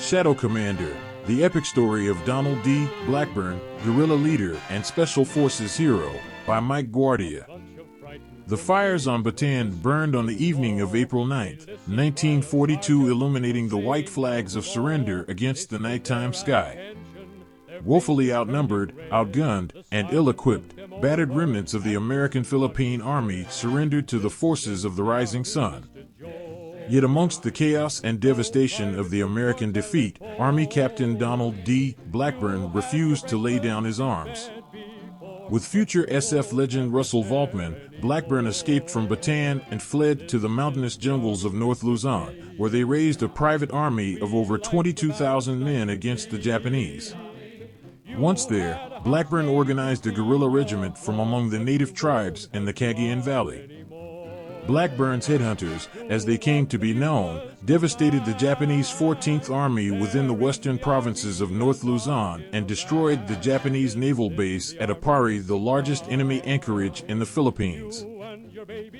Shadow Commander, the epic story of Donald D. Blackburn, guerrilla leader and special forces hero, by Mike Guardia. The fires on Bataan burned on the evening of April 9, 1942, illuminating the white flags of surrender against the nighttime sky. Woefully outnumbered, outgunned, and ill-equipped, battered remnants of the American Philippine Army surrendered to the forces of the rising sun. Yet amongst the chaos and devastation of the American defeat, Army Captain Donald D. Blackburn refused to lay down his arms. With future SF legend Russell Volkman, Blackburn escaped from Bataan and fled to the mountainous jungles of North Luzon, where they raised a private army of over 22,000 men against the Japanese. Once there, Blackburn organized a guerrilla regiment from among the native tribes in the Cagayan Valley. Blackburn's headhunters, as they came to be known, devastated the Japanese 14th Army within the western provinces of North Luzon and destroyed the Japanese naval base at Apari, the largest enemy anchorage in the Philippines.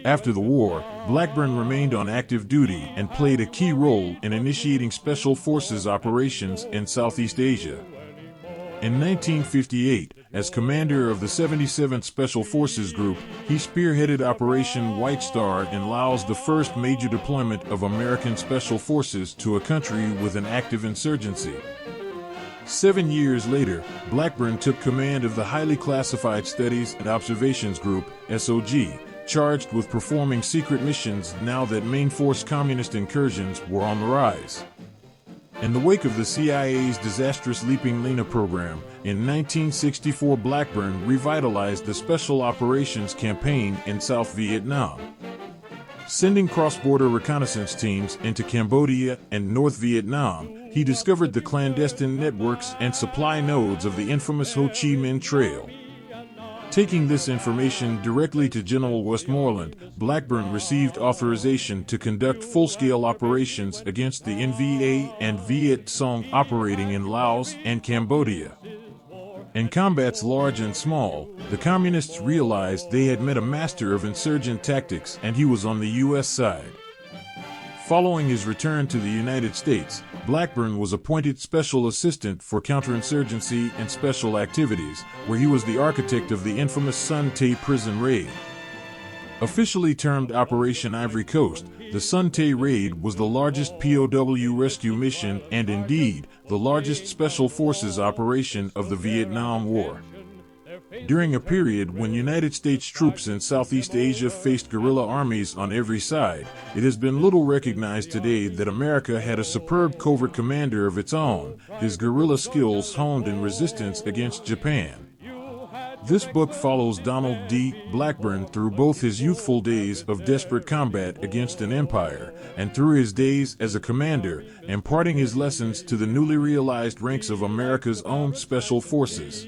After the war, Blackburn remained on active duty and played a key role in initiating special forces operations in Southeast Asia. In 1958, as commander of the 77th Special Forces Group, he spearheaded Operation White Star in Laos, the first major deployment of American Special Forces to a country with an active insurgency. 7 years later, Blackburn took command of the highly classified Studies and Observations Group, SOG, charged with performing secret missions now that main force communist incursions were on the rise. In the wake of the CIA's disastrous Leaping Lena program, in 1964 Blackburn revitalized the Special Operations Campaign in South Vietnam. Sending cross-border reconnaissance teams into Cambodia and North Vietnam, he discovered the clandestine networks and supply nodes of the infamous Ho Chi Minh Trail. Taking this information directly to General Westmoreland, Blackburn received authorization to conduct full-scale operations against the NVA and Viet Cong operating in Laos and Cambodia. In combats large and small, the Communists realized they had met a master of insurgent tactics, and he was on the U.S. side. Following his return to the United States, Blackburn was appointed Special Assistant for Counterinsurgency and Special Activities, where he was the architect of the infamous Son Tay prison raid. Officially termed Operation Ivory Coast, the Son Tay raid was the largest POW rescue mission and indeed the largest special forces operation of the Vietnam War. During a period when United States troops in Southeast Asia faced guerrilla armies on every side, it has been little recognized today that America had a superb covert commander of its own, his guerrilla skills honed in resistance against Japan. This book follows Donald D. Blackburn through both his youthful days of desperate combat against an empire and through his days as a commander, imparting his lessons to the newly realized ranks of America's own special forces.